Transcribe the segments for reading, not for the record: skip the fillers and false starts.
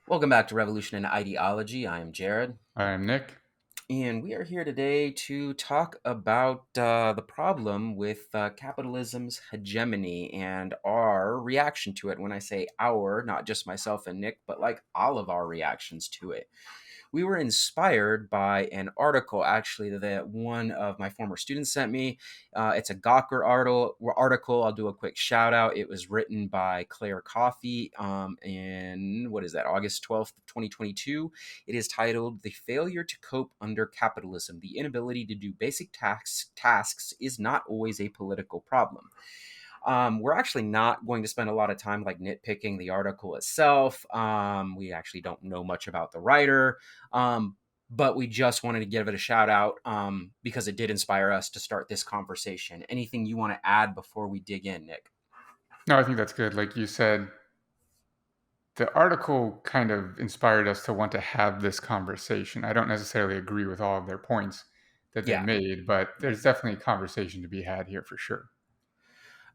Welcome back to Revolution and Ideology. I am Jared, I'm Nick. and we are here today to talk about the problem with capitalism's hegemony and our reaction to it. When I say our, not just myself and Nick, but like all of our reactions to it. We were inspired by an article actually that one of my former students sent me. It's a Gawker article. I'll do a quick shout out. It was written by Clare Coffey in, what is that, August 12th, 2022. It is titled The Failure to Cope Under Capitalism. The inability to do basic tasks is not always a political problem. We're actually not going to spend a lot of time like nitpicking the article itself. We actually don't know much about the writer, but we just wanted to give it a shout out because it did inspire us to start this conversation. Anything you want to add before we dig in, Nick? No, I think that's good. Like you said, the article kind of inspired us to want to have this conversation. I don't necessarily agree with all of their points that they Yeah. made, but there's definitely a conversation to be had here for sure.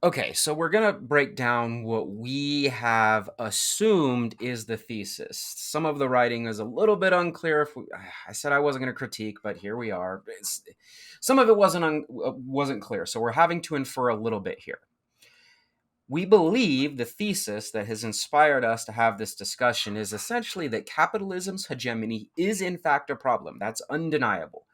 Okay, so we're going to break down what we have assumed is the thesis. Some of the writing is a little bit unclear. I said I wasn't going to critique, but here we are. Some of it wasn't clear, so we're having to infer a little bit here. We believe the thesis that has inspired us to have this discussion is essentially that capitalism's hegemony is in fact a problem. That's undeniable.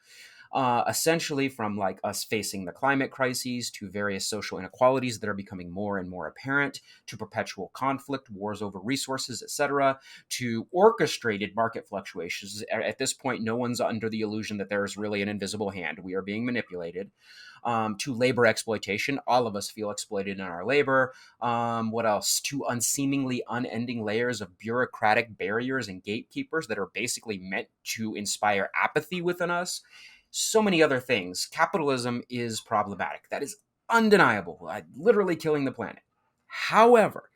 Essentially from like us facing the climate crises to various social inequalities that are becoming more and more apparent, to perpetual conflict, wars over resources, etc., to orchestrated market fluctuations. At this point, no one's under the illusion that there is really an invisible hand. We are being manipulated. To labor exploitation. All of us feel exploited in our labor. What else? To unseemingly unending layers of bureaucratic barriers and gatekeepers that are basically meant to inspire apathy within us. So many other things. Capitalism is problematic. That is undeniable. Literally killing the planet. However,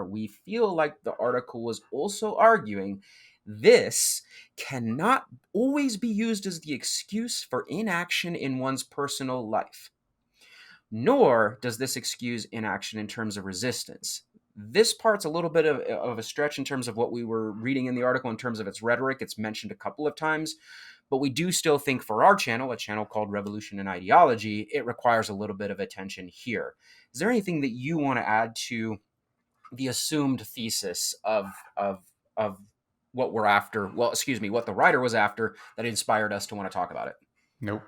we feel like the article was also arguing this cannot always be used as the excuse for inaction in one's personal life. Nor does this excuse inaction in terms of resistance. This part's a little bit of a stretch in terms of what we were reading in the article, in terms of its rhetoric. It's mentioned a couple of times, but we do still think for our channel, a channel called Revolution and Ideology, it requires a little bit of attention here. Is there anything that you want to add to the assumed thesis of what we're after? Well, excuse me, what the writer was after that inspired us to want to talk about it. Nope.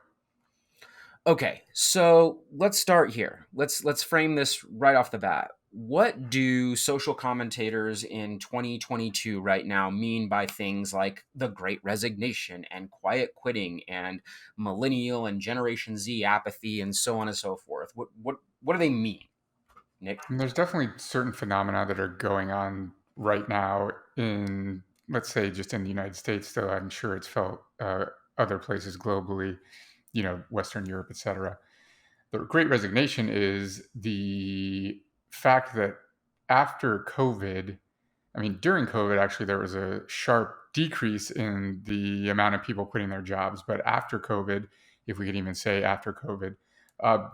Okay, so let's start here. Let's frame this right off the bat. What do social commentators in 2022 right now mean by things like the Great Resignation and quiet quitting and millennial and Generation Z apathy and so on and so forth? What do they mean, Nick? And there's definitely certain phenomena that are going on right now in, let's say, just in the United States, though I'm sure it's felt other places globally, Western Europe, etc. The Great Resignation is the fact that after COVID, I mean, during COVID, actually, there was a sharp decrease in the amount of people quitting their jobs. But after COVID, if we could even say after COVID,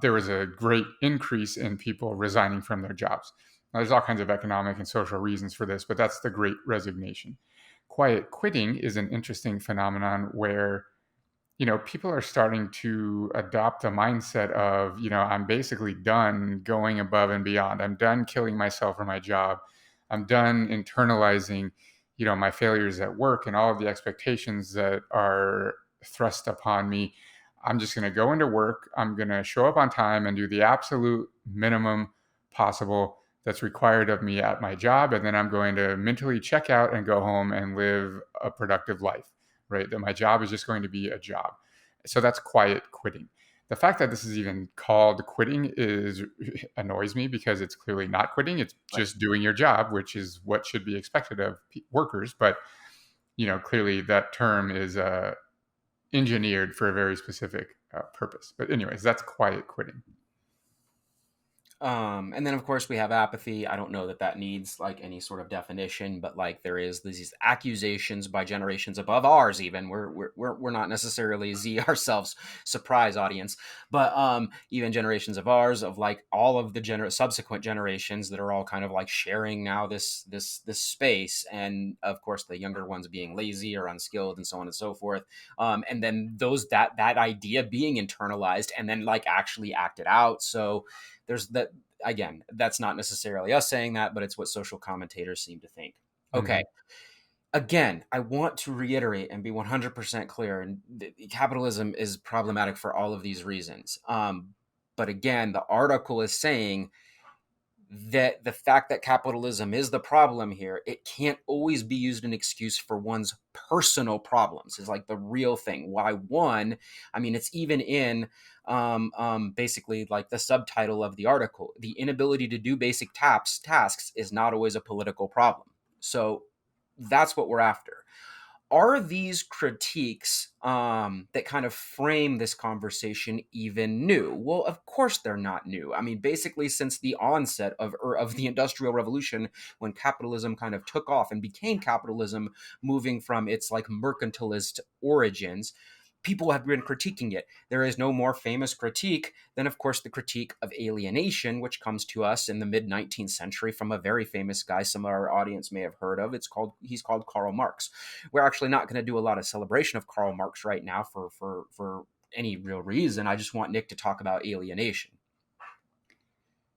there was a great increase in people resigning from their jobs. Now, there's all kinds of economic and social reasons for this, but that's the Great Resignation. Quiet quitting is an interesting phenomenon where people are starting to adopt a mindset of, I'm basically done going above and beyond. I'm done killing myself for my job. I'm done internalizing, my failures at work and all of the expectations that are thrust upon me. I'm just going to go into work. I'm going to show up on time and do the absolute minimum possible that's required of me at my job. And then I'm going to mentally check out and go home and live a productive life, right? That my job is just going to be a job. So that's quiet quitting. The fact that this is even called quitting annoys me because it's clearly not quitting. It's Right. just doing your job, which is what should be expected of workers. But clearly that term is engineered for a very specific purpose. But anyways, that's quiet quitting. And then of course we have apathy. I don't know that that needs like any sort of definition, but like there is these accusations by generations above ours. Even we're not necessarily Z ourselves, surprise audience, but even generations of ours of like all of the subsequent generations that are all kind of like sharing now this space, and of course the younger ones being lazy or unskilled and so on and so forth. And then that idea being internalized and then like actually acted out. So there's that. Again, that's not necessarily us saying that, but it's what social commentators seem to think. Okay, Hmm. again, I want to reiterate and be 100% clear, and capitalism is problematic for all of these reasons. But again, the article is saying that the fact that capitalism is the problem here, it can't always be used an excuse for one's personal problems, is like the real thing. Why one, I mean, it's even in basically like the subtitle of the article. The inability to do basic tasks is not always a political problem. So that's what we're after. Are these critiques that kind of frame this conversation even new? Well, of course they're not new. I mean, basically, since the onset of the Industrial Revolution, when capitalism kind of took off and became capitalism, moving from its like mercantilist origins, people have been critiquing it. There is no more famous critique than, of course, the critique of alienation, which comes to us in the mid 19th century from a very famous guy some of our audience may have heard of. He's called Karl Marx. We're actually not going to do a lot of celebration of Karl Marx right now for any real reason. I just want Nick to talk about alienation.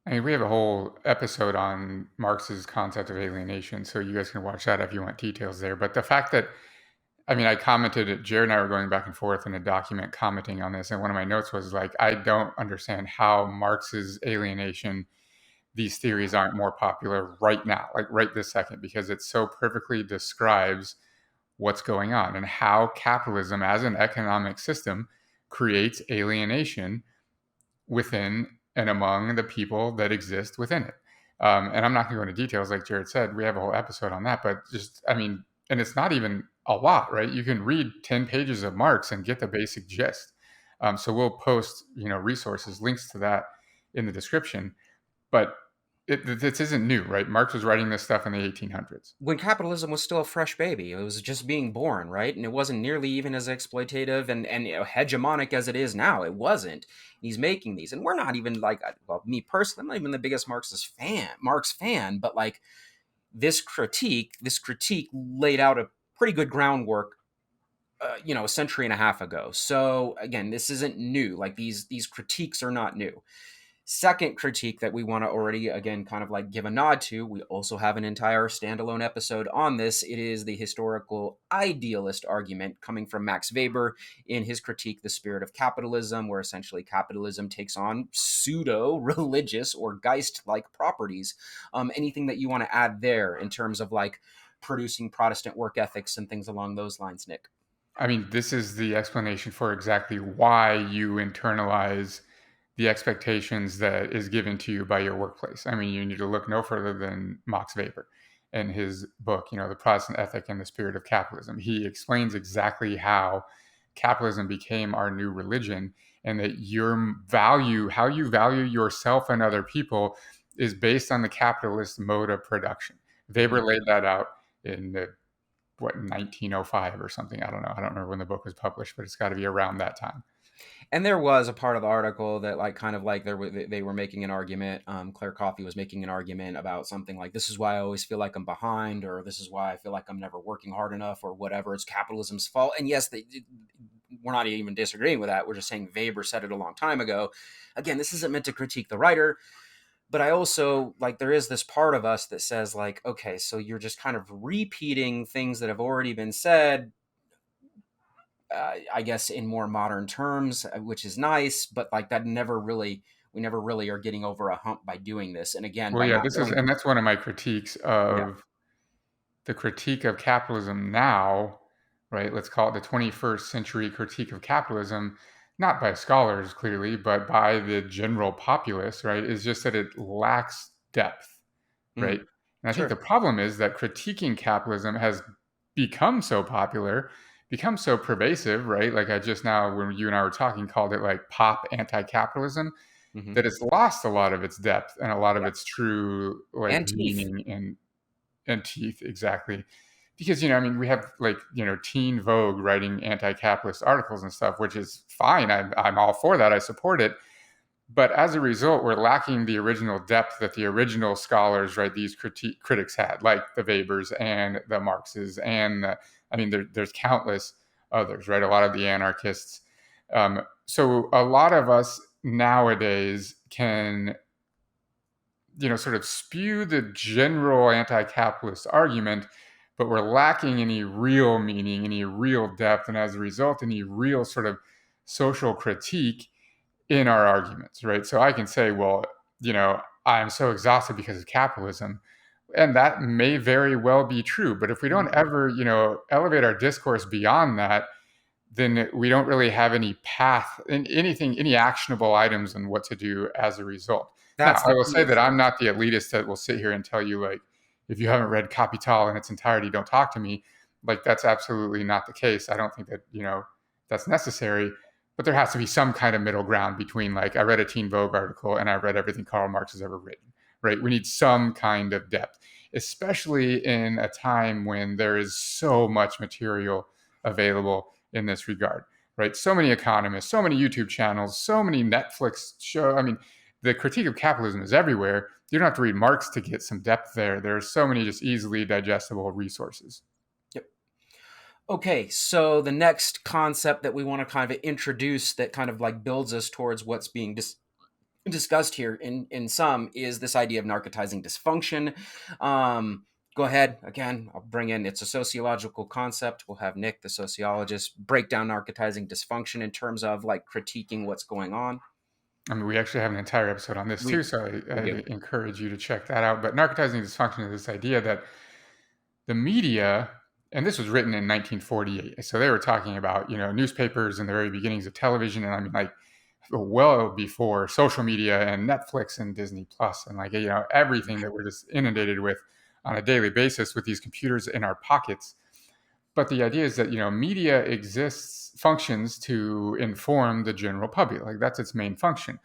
I mean, we have a whole episode on Marx's concept of alienation, so you guys can watch that if you want details there. But the fact that, I mean, I commented, Jared and I were going back and forth in a document commenting on this, and one of my notes was like, I don't understand how Marx's alienation, these theories aren't more popular right now, like right this second, because it so perfectly describes what's going on and how capitalism as an economic system creates alienation within and among the people that exist within it. And I'm not going to go into details, like Jared said. We have a whole episode on that, but just, I mean, and it's not even a lot, right? You can read 10 pages of Marx and get the basic gist. So we'll post, resources, links to that in the description. But this isn't new, right? Marx was writing this stuff in the 1800s. When capitalism was still a fresh baby, it was just being born, right? And it wasn't nearly even as exploitative and hegemonic as it is now. It wasn't. He's making these, and we're not even like, well, me personally, I'm not even the biggest Marx fan, but like this critique laid out a pretty good groundwork, a century and a half ago. So again, this isn't new. Like these critiques are not new. Second critique that we want to already again kind of like give a nod to, we also have an entire standalone episode on this. It is the historical idealist argument coming from Max Weber in his critique The Spirit of Capitalism, where essentially capitalism takes on pseudo religious or Geist like properties. Anything that you want to add there in terms of like producing Protestant work ethics and things along those lines, Nick? I mean, this is the explanation for exactly why you internalize the expectations that is given to you by your workplace. I mean, you need to look no further than Max Weber and his book, The Protestant Ethic and the Spirit of Capitalism. He explains exactly how capitalism became our new religion, and that how you value yourself and other people is based on the capitalist mode of production. Weber Mm-hmm. laid that out in the 1905 or something. I don't know. I don't remember when the book was published, but it's got to be around that time. And there was a part of the article that like kind of like they were making an argument. Clare Coffey was making an argument about something like, this is why I always feel like I'm behind, or this is why I feel like I'm never working hard enough, or whatever. It's capitalism's fault. And yes, we're not even disagreeing with that. We're just saying Weber said it a long time ago. Again, this isn't meant to critique the writer, but I also like there is this part of us that says like, okay, so you're just kind of repeating things that have already been said, I guess in more modern terms, which is nice, but like that we never really are getting over a hump by doing this. And again, Well, by yeah, not going, and that's one of my critiques yeah, of the critique of capitalism now, right? Let's call it the 21st century critique of capitalism, not by scholars clearly, but by the general populace, right? Is just that it lacks depth, mm, right? And I think sure. the problem is that critiquing capitalism has become so popular, become so pervasive, right? Like I just now, when you and I were talking, called it like pop anti-capitalism. Hmm. that it's lost a lot of its depth and a lot of Yeah. its true like And teeth. meaning and teeth, exactly. Because I mean, we have like Teen Vogue writing anti-capitalist articles and stuff, which is fine. I'm all for that. I support it. But as a result, we're lacking the original depth that the original scholars, right, these critics had, like the Webers and the Marxes, and I mean, there's countless others, right? A lot of the anarchists. So a lot of us nowadays can, sort of spew the general anti-capitalist argument, but we're lacking any real meaning, any real depth, and as a result, any real sort of social critique in our arguments, right? So I can say, well, I'm so exhausted because of capitalism. And that may very well be true. But if we don't ever, elevate our discourse beyond that, then we don't really have any path in anything, any actionable items on what to do as a result. Now, That's I the will key say of that I'm things. not the elitist that will sit here and tell you, like, if you haven't read Capital in its entirety, don't talk to me. Like, that's absolutely not the case. I don't think that, that's necessary. But there has to be some kind of middle ground between, like, I read a Teen Vogue article and I read everything Karl Marx has ever written, right? We need some kind of depth, especially in a time when there is so much material available in this regard, right? So many economists, so many YouTube channels, so many Netflix shows. I mean, the critique of capitalism is everywhere. You don't have to read Marx to get some depth there. There are so many just easily digestible resources. Yep. Okay, so the next concept that we want to kind of introduce that kind of like builds us towards what's being discussed here in some is this idea of narcotizing dysfunction. Go ahead again. I'll bring in, it's a sociological concept. We'll have Nick, the sociologist, break down narcotizing dysfunction in terms of like critiquing what's going on. I mean, we actually have an entire episode on this too, We so we I do. encourage you to check that out. But narcotizing dysfunction is this idea that the media, and this was written in 1948, so they were talking about newspapers in the very beginnings of television, and I mean like well before social media and Netflix and Disney Plus and like everything that we're just inundated with on a daily basis with these computers in our pockets. But the idea is that media exists, functions to inform the general public, like that's its main function.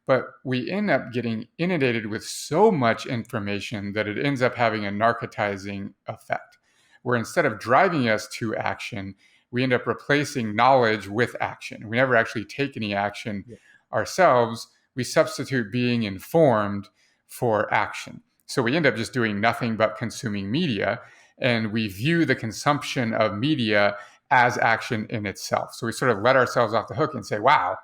But we end up getting inundated with so much information that it ends up having a narcotizing effect, where instead of driving us to action, we end up replacing knowledge with action. We never actually take any action Yeah. ourselves. We substitute being informed for action. So we end up just doing nothing but consuming media, and we view the consumption of media as action in itself. So we sort of let ourselves off the hook and say, wow,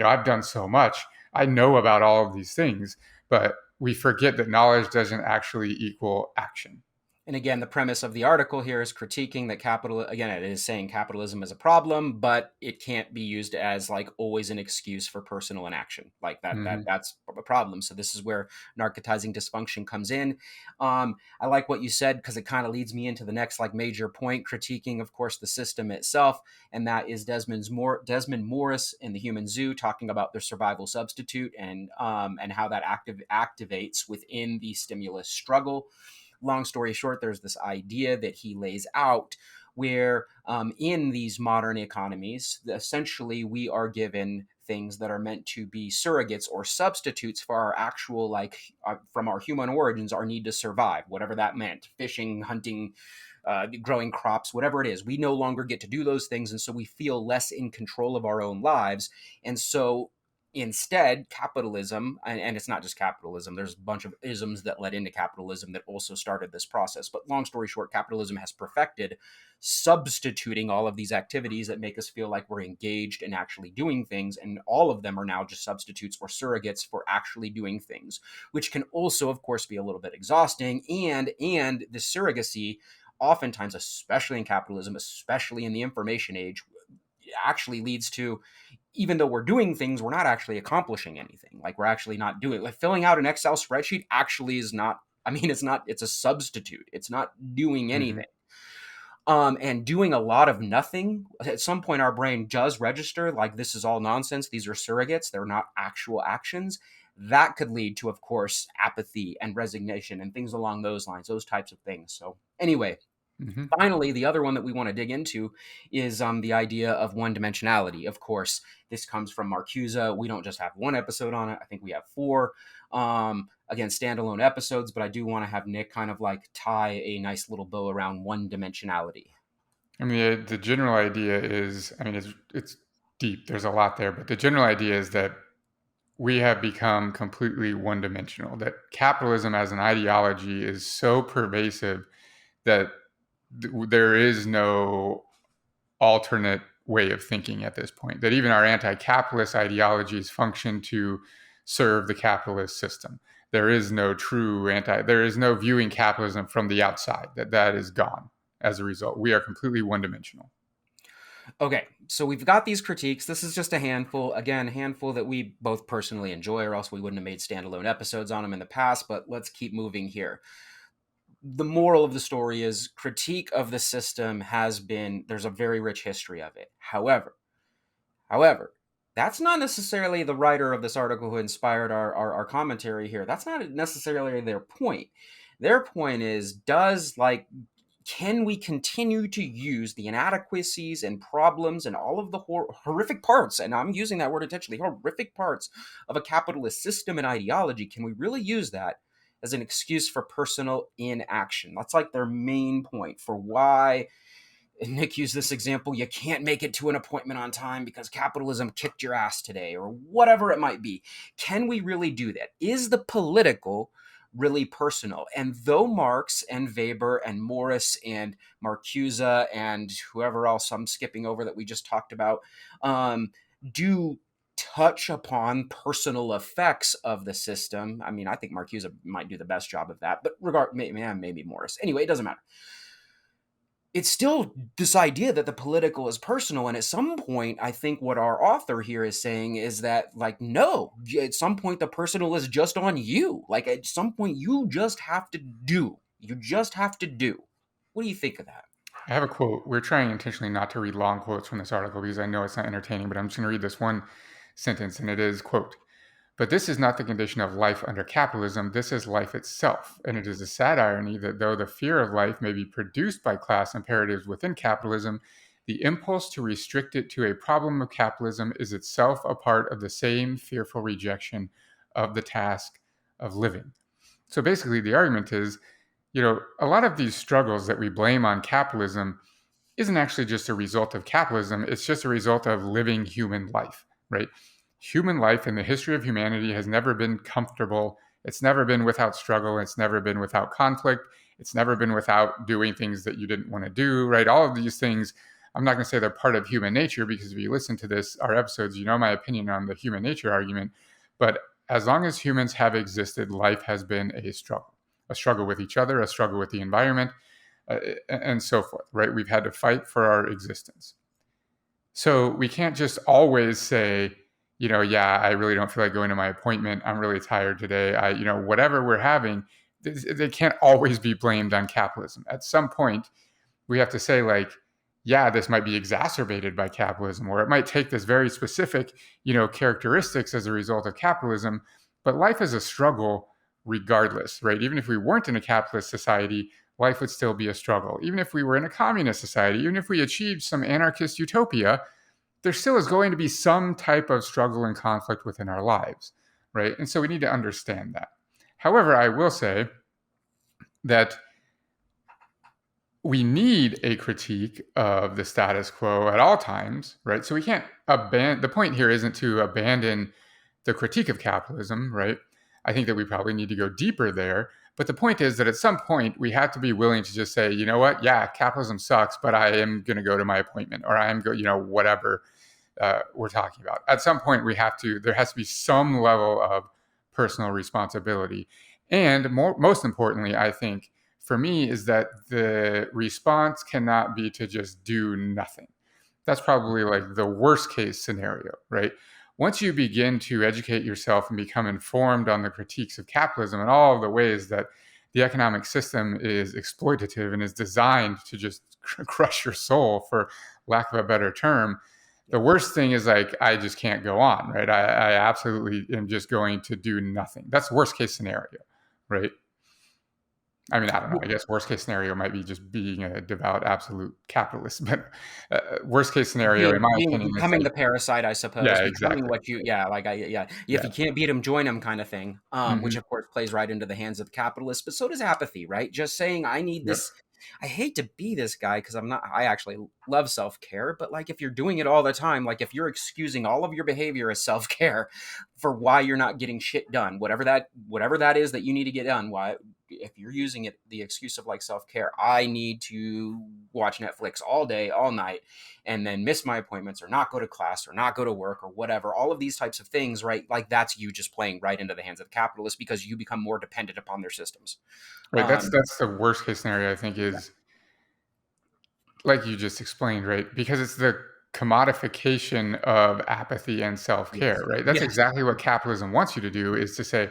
I've done so much. I know about all of these things, but we forget that knowledge doesn't actually equal action. And again, the premise of the article here is critiquing that again, it is saying capitalism is a problem, but it can't be used as like always an excuse for personal inaction. Like Mm-hmm. that's a problem. So this is where narcotizing dysfunction comes in. I like what you said because it kind of leads me into the next like major point, critiquing, of course, the system itself. And that is Desmond Morris in The Human Zoo talking about the survival substitute and how that activates within the stimulus struggle. Long story short, there's this idea that he lays out where in these modern economies, essentially we are given things that are meant to be surrogates or substitutes for our actual, like, from our human origins, our need to survive, whatever that meant, fishing, hunting, growing crops, whatever it is. We no longer get to do those things. And so we feel less in control of our own lives. And so instead, capitalism, and it's not just capitalism, there's a bunch of isms that led into capitalism that also started this process. But long story short, capitalism has perfected substituting all of these activities that make us feel like we're engaged in actually doing things. And all of them are now just substitutes or surrogates for actually doing things, which can also, of course, be a little bit exhausting. And the surrogacy, oftentimes, especially in capitalism, especially in the information age, actually leads to, even though we're doing things, we're not actually accomplishing anything. Like we're actually not doing, like filling out an Excel spreadsheet actually is not, I mean, it's a substitute. It's not doing Mm-hmm. anything. And doing a lot of nothing. At some point, our brain does register like this is all nonsense. These are surrogates. They're not actual actions. That could lead to, of course, apathy and resignation and things along those lines, those types of things. So, anyway, Hmm. Finally, the other one that we want to dig into is the idea of one dimensionality. Of course, this comes from Marcuse. We don't just have one episode on it. I think we have four. Again, standalone episodes, but I do want to have Nick kind of like tie a nice little bow around one dimensionality. I mean, the general idea is, I mean, it's deep. There's a lot there, but the general idea is that we have become completely one-dimensional. That capitalism as an ideology is so pervasive that there is no alternate way of thinking at this point. That even our anti-capitalist ideologies function to serve the capitalist system. There is no true anti. There is no viewing capitalism from the outside. That is gone. As a result, we are completely one-dimensional. Okay, so we've got these critiques. This is just a handful. Again, a handful that we both personally enjoy, or else we wouldn't have made standalone episodes on them in the past, but let's keep moving here. The moral of the story is critique of the system has been, there's a very rich history of it. However, that's not necessarily the writer of this article who inspired our commentary here. That's not necessarily their point. Their point is, can we continue to use the inadequacies and problems and all of the horrific parts, and I'm using that word intentionally, horrific parts of a capitalist system and ideology, can we really use that as an excuse for personal inaction? That's like their main point for why. And Nick used this example, you can't make it to an appointment on time because capitalism kicked your ass today, or whatever it might be. Can we really do that? Is the political really personal? And though Marx and Weber and Morris and Marcuse and whoever else I'm skipping over that we just talked about do touch upon personal effects of the system. I mean, I think Marcuse might do the best job of that, but maybe Morris. Anyway, it doesn't matter. It's still this idea that the political is personal, and at some point I think what our author here is saying is that, like, no, at some point the personal is just on you. Like, at some point you just have to do. What do you think of that? I have a quote. We're trying intentionally not to read long quotes from this article because I know it's not entertaining, but I'm just going to read this one sentence, and it is, quote, "But this is not the condition of life under capitalism. This is life itself. And it is a sad irony that though the fear of life may be produced by class imperatives within capitalism, the impulse to restrict it to a problem of capitalism is itself a part of the same fearful rejection of the task of living." So basically, the argument is, a lot of these struggles that we blame on capitalism isn't actually just a result of capitalism. It's just a result of living human life, right? Human life in the history of humanity has never been comfortable. It's never been without struggle. It's never been without conflict. It's never been without doing things that you didn't want to do, right? All of these things, I'm not going to say they're part of human nature because if you listen to our episodes, you know my opinion on the human nature argument. But as long as humans have existed, life has been a struggle with each other, a struggle with the environment, and so forth, right? We've had to fight for our existence. So we can't just always say, yeah, I really don't feel like going to my appointment. I'm really tired today. Whatever we're having, they can't always be blamed on capitalism. At some point, we have to say, like, yeah, this might be exacerbated by capitalism, or it might take this very specific, characteristics as a result of capitalism. But life is a struggle regardless, right? Even if we weren't in a capitalist society, life would still be a struggle. Even if we were in a communist society, even if we achieved some anarchist utopia, there still is going to be some type of struggle and conflict within our lives, right? And so we need to understand that. However, I will say that we need a critique of the status quo at all times, right? So we can't abandon, the point here isn't to abandon the critique of capitalism, right? I think that we probably need to go deeper there. But the point is that at some point we have to be willing to just say, you know what? Yeah, capitalism sucks, but I am going to go to my appointment, or I am whatever we're talking about. At some point there has to be some level of personal responsibility. And most importantly, I think for me is that the response cannot be to just do nothing. That's probably like the worst case scenario, right? Once you begin to educate yourself and become informed on the critiques of capitalism and all of the ways that the economic system is exploitative and is designed to just crush your soul, for lack of a better term, the worst thing is, like, I just can't go on, right? I absolutely am just going to do nothing. That's the worst case scenario, right? I mean, I don't know. I guess worst case scenario might be just being a devout absolute capitalist, but worst case scenario, in my opinion, is Becoming like, the parasite, I suppose, yeah, becoming exactly. what you, yeah, like yeah. If you Yeah. can't beat them, join them, kind of thing. Which Hmm. of course plays right into the hands of the capitalists. But so does apathy, right? Just saying, I need Yep. this. I hate to be this guy because I'm not. I actually love self care, but like if you're doing it all the time, like if you're excusing all of your behavior as self care for why you're not getting shit done, whatever that is that you need to get done, why if you're using it the excuse of like self care, I need to watch Netflix all day, all night and then miss my appointments or not go to class or not go to work or whatever, all of these types of things, right? Like that's you just playing right into the hands of the capitalists because you become more dependent upon their systems. Right. um That's the worst case scenario, I think, yeah. is like you just explained, right? Because it's the commodification of apathy and self-care, Yes, right? That's yes. exactly what capitalism wants you to do, is to say,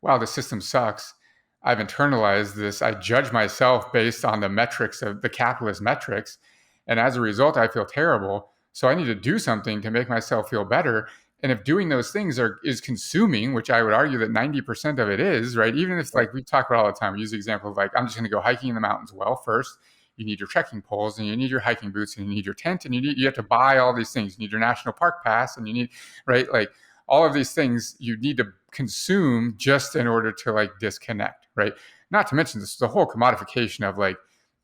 wow, the system sucks. I've internalized this. I judge myself based on the metrics of the capitalist metrics. And as a result, I feel terrible. So I need to do something to make myself feel better. And if doing those things is consuming, which I would argue that 90% of it is, right? Even if, Right. like we talk about all the time, we use the example of like, I'm just going to go hiking in the mountains. Well, first, you need your trekking poles and you need your hiking boots and you need your tent and you have to buy all these things. You need your national park pass and you need, right? Like all of these things you need to consume just in order to like disconnect, right? Not to mention this, the whole commodification of like,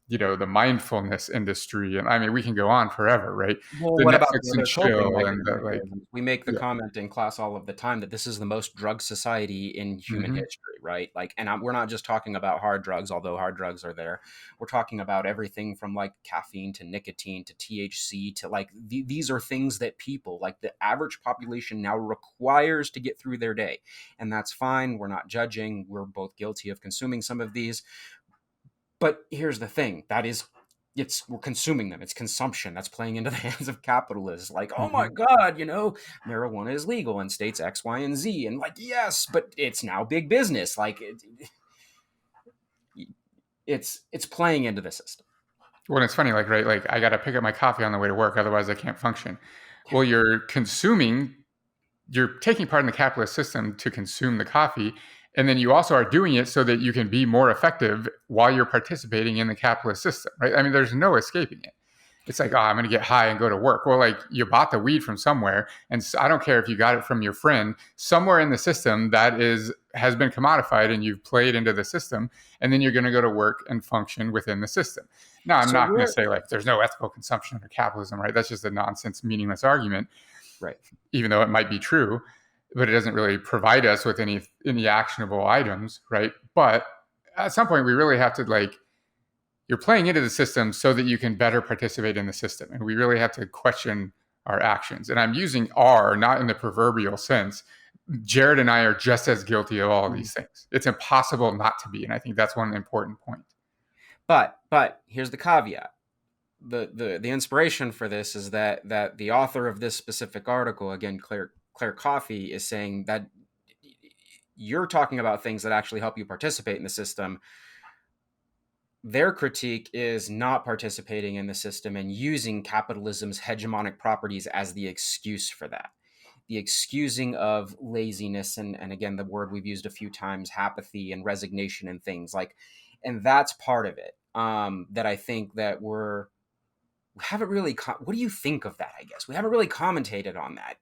the mindfulness industry. And I mean, we can go on forever, right? Well, The what about Netflix the and other coping chill and the like, mechanisms? We make the yeah. comment in class all of the time that this is the most drug society in human Hmm. history, right? Like, and we're not just talking about hard drugs, although hard drugs are there. We're talking about everything from like caffeine to nicotine to THC to like these are things that people, like the average population now requires to get through their day. And that's fine. We're not judging. We're both guilty of consuming some of these. But here's the thing, that is, we're consuming them. It's consumption that's playing into the hands of capitalists. Like, oh my Hmm. god, marijuana is legal in states X, Y, and Z, and like, yes, but it's now big business. Like, it's playing into the system. Well, it's funny, like, right, like I got to pick up my coffee on the way to work, otherwise I can't function. Well, you're taking part in the capitalist system to consume the coffee, and then you also are doing it so that you can be more effective while you're participating in the capitalist system, right? I mean, there's no escaping it. It's like, oh, I'm going to get high and go to work. Well, like you bought the weed from somewhere, and I don't care if you got it from your friend. Somewhere in the system that has been commodified, and you've played into the system, and then you're going to go to work and function within the system. Now, I'm So not going to we're say like there's no ethical consumption under capitalism, right? That's just a nonsense, meaningless argument, right. even though it might be true, but it doesn't really provide us with any actionable items, right? But at some point, we really have to like, you're playing into the system so that you can better participate in the system, and we really have to question our actions. And I'm using "are" not in the proverbial sense. Jared and I are just as guilty of all of these things. It's impossible not to be, and I think that's one important point. But here's the caveat. The inspiration for this is that the author of this specific article, again, Clare Coffey, is saying that you're talking about things that actually help you participate in the system. Their critique is not participating in the system and using capitalism's hegemonic properties as the excuse for that. The excusing of laziness and again, the word we've used a few times, apathy and resignation and things like, and that's part of it. That I think that we haven't really. What do you think of that? I guess we haven't really commentated on that.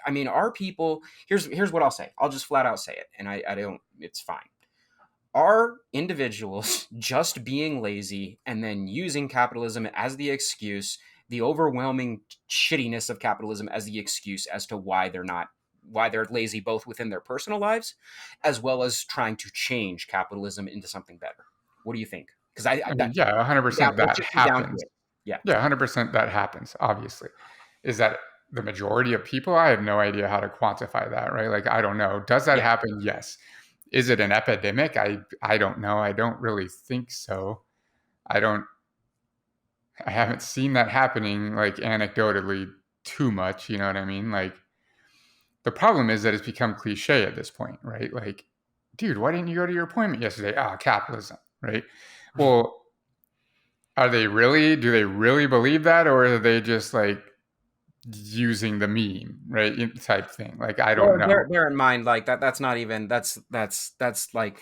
I mean, are people? Here's what I'll say. I'll just flat out say it, and I don't. It's fine. Are individuals just being lazy and then using capitalism as the excuse, the overwhelming shittiness of capitalism as the excuse as to why they're lazy both within their personal lives as well as trying to change capitalism into something better? What do you think? Because I mean, yeah, yeah, 100% let's that just get down to happens. it. Yeah. Yeah, 100% that happens, obviously. Is that the majority of people? I have no idea how to quantify that, right? Like, I don't know. Does that Yeah. happen? Yes. Is it an epidemic? I don't know. I don't really think so. I don't I haven't seen that happening like anecdotally too much, you know what I mean? Like the problem is that it's become cliche at this point, right? Like, dude, why didn't you go to your appointment yesterday? Ah, capitalism, right? Well, do they really believe that, or are they just like using the meme, right? Type thing. Like, I don't Well, know. bear in mind, like that's not even that's like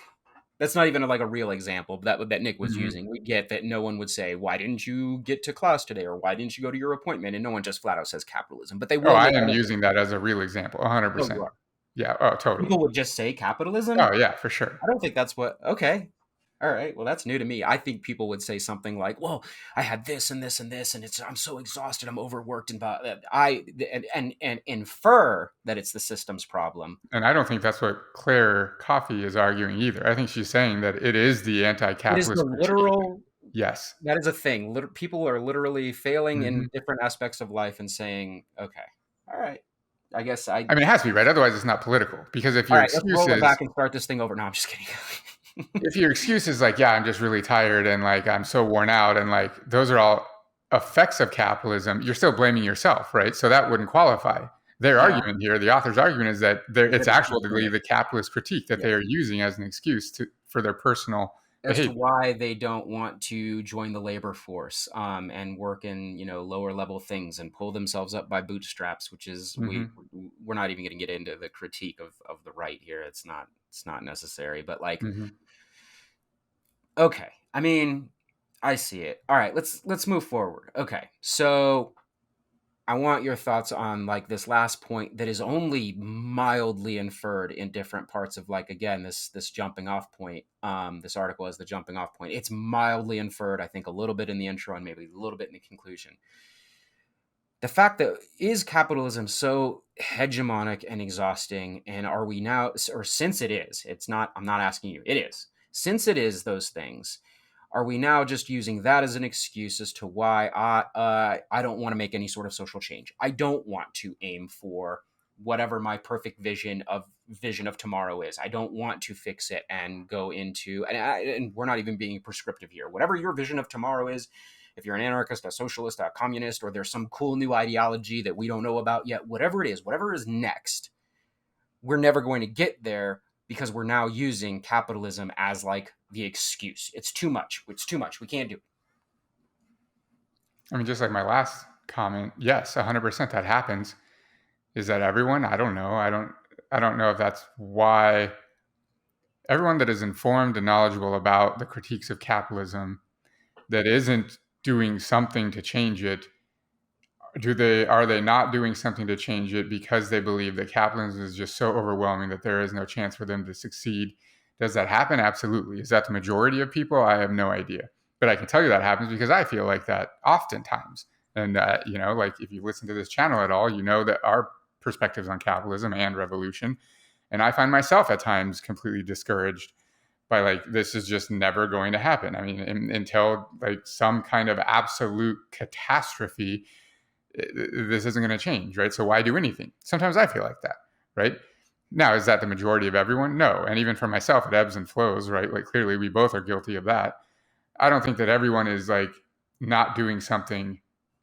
That's not even like a real example that Nick was Mhm. using. We get that no one would say, "Why didn't you get to class today?" or "Why didn't you go to your appointment?" And no one just flat out says capitalism, but they Oh, will I make am other using things. that as a real example, Oh, you 100%. are. Yeah, oh, totally. People would just say capitalism. Oh, yeah, for sure. I don't think that's what. Okay, all right. Well, that's new to me. I think people would say something like, "Well, I had this and this and this, and I'm so exhausted, I'm overworked, and and infer that it's the system's problem." And I don't think that's what Clare Coffey is arguing either. I think she's saying that it is the It is the anti-capitalist critique. literal. Yes. That is a thing. People are literally failing in Mhm. different aspects of life and saying, "Okay, all right, I guess I." I mean, it has to be, right? Otherwise, it's not political. Because All right, let's roll it back and start this thing over. No, I'm just kidding. if your excuse is like, yeah, I'm just really tired and like I'm so worn out and like those are all effects of capitalism, you're still blaming yourself, right? So that wouldn't qualify. Their Yeah, argument here, the author's argument is that that it's it's just actually the capitalist critique that yeah. they are using as an excuse for their personal As to behavior. why they don't want to join the labor force and work in lower level things and pull themselves up by bootstraps, which is Hmm. we're not even going to get into the critique of the right here. It's not necessary, but like, Hmm. okay, I mean, I see it. All right, let's move forward. Okay, so I want your thoughts on like this last point that is only mildly inferred in different parts of, like, again, this jumping off point. This article is the jumping off point. It's mildly inferred, I think, a little bit in the intro and maybe a little bit in the conclusion. The fact that is capitalism so hegemonic and exhausting, and are we now, or since it is, it's not, I'm not asking you, it is, since it is those things, are we now just using that as an excuse as to why I don't want to make any sort of social change? I don't want to aim for whatever my perfect vision of tomorrow is. I don't want to fix it and go into, and we're not even being prescriptive here. Whatever your vision of tomorrow is, if you're an anarchist, a socialist, a communist, or there's some cool new ideology that we don't know about yet, whatever is next, we're never going to get there because we're now using capitalism as like the excuse. It's too much. It's too much. We can't do it. I mean, just like my last comment, yes, 100% that happens. Is that everyone? I don't know. I don't know if that's why everyone that is informed and knowledgeable about the critiques of capitalism that isn't doing something to change it, are they not doing something to change it because they believe that capitalism is just so overwhelming that there is no chance for them to succeed? Does that happen? Absolutely. Is that the majority of people? I have no idea, but I can tell you that happens because I feel like that oftentimes. And like if you listen to this channel at all, you know that our perspectives on capitalism and revolution, and I find myself at times completely discouraged by like this is just never going to happen. I mean, until like some kind of absolute catastrophe, this isn't going to change, right? So why do anything? Sometimes I feel like that, right? Now, is that the majority of everyone? No. And even for myself, it ebbs and flows, right? Like clearly we both are guilty of that. I don't think that everyone is like not doing something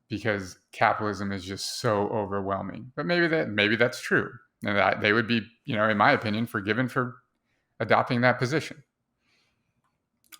because capitalism is just so overwhelming. But maybe that's true. And that they would be, in my opinion, forgiven for adopting that position.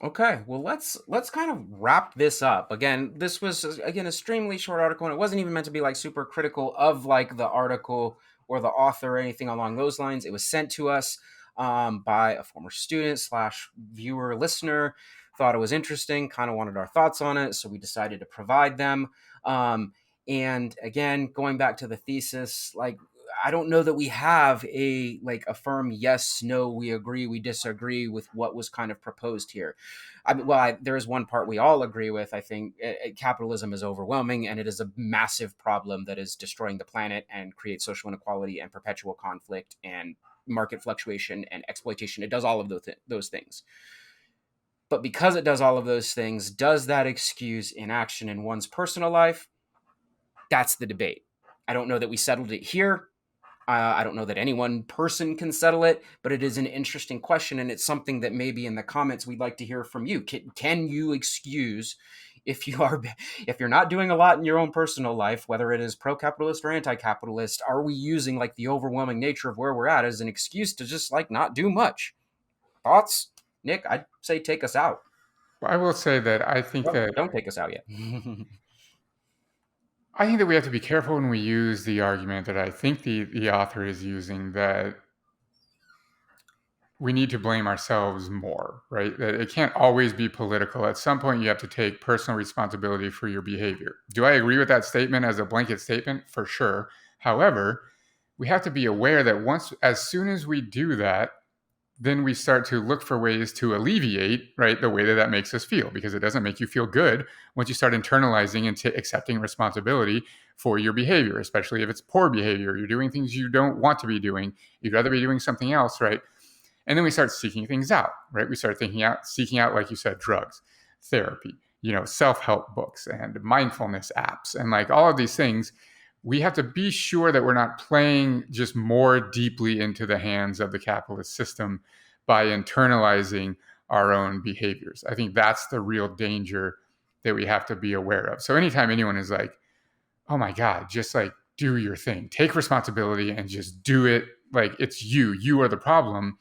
Okay, well, let's kind of wrap this up. Again, this was again extremely short article, and it wasn't even meant to be like super critical of like the article or the author or anything along those lines. It was sent to us by a former student slash viewer listener. Thought it was interesting, kind of wanted our thoughts on it, so we decided to provide them. And again, going back to the thesis, like, I don't know that we have a firm yes, no, we agree, we disagree with what was kind of proposed here. I mean, well, there is one part we all agree with. I think capitalism is overwhelming and it is a massive problem that is destroying the planet and creates social inequality and perpetual conflict and market fluctuation and exploitation. It does all of those things. But because it does all of those things, does that excuse inaction in one's personal life? That's the debate. I don't know that we settled it here. I don't know that any one person can settle it, but it is an interesting question, and it's something that maybe in the comments we'd like to hear from you. Can you excuse, if you're not doing a lot in your own personal life, whether it is pro-capitalist or anti-capitalist, are we using like the overwhelming nature of where we're at as an excuse to just like not do much? Thoughts, Nick? I'd say take us out. I will say that Well, don't take us out yet. I think that we have to be careful when we use the argument that I think the author is using, that we need to blame ourselves more, right? That it can't always be political. At some point, you have to take personal responsibility for your behavior. Do I agree with that statement as a blanket statement? For sure. However, we have to be aware that as soon as we do that, then we start to look for ways to alleviate, right, the way that makes us feel, because it doesn't make you feel good once you start internalizing and accepting responsibility for your behavior, especially if it's poor behavior. You're doing things you don't want to be doing. You'd rather be doing something else, right? And then we start seeking things out, right? We start seeking out, like you said, drugs, therapy, self-help books and mindfulness apps and like all of these things. We have to be sure that we're not playing just more deeply into the hands of the capitalist system by internalizing our own behaviors. I think that's the real danger that we have to be aware of. So anytime anyone is like, oh my God, just like do your thing, take responsibility and just do it. Like it's you are the problem.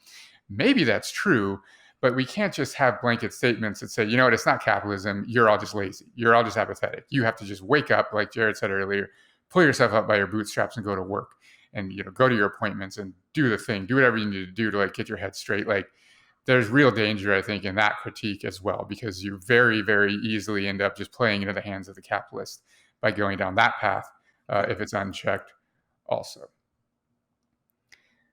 Maybe that's true, but we can't just have blanket statements that say, you know what, it's not capitalism. You're all just lazy. You're all just apathetic. You have to just wake up, like Jared said earlier, pull yourself up by your bootstraps and go to work and, go to your appointments and do the thing, do whatever you need to do to like get your head straight. Like there's real danger, I think, in that critique as well, because you very, very easily end up just playing into the hands of the capitalist by going down that path if it's unchecked also.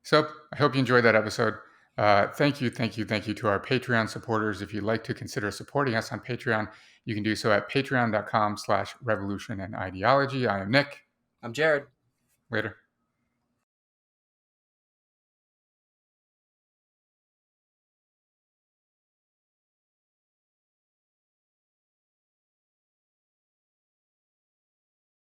So I hope you enjoyed that episode. Thank you to our Patreon supporters. If you'd like to consider supporting us on Patreon, you can do so at patreon.com/revolution and ideology. I am Nick. I'm Jared. Later.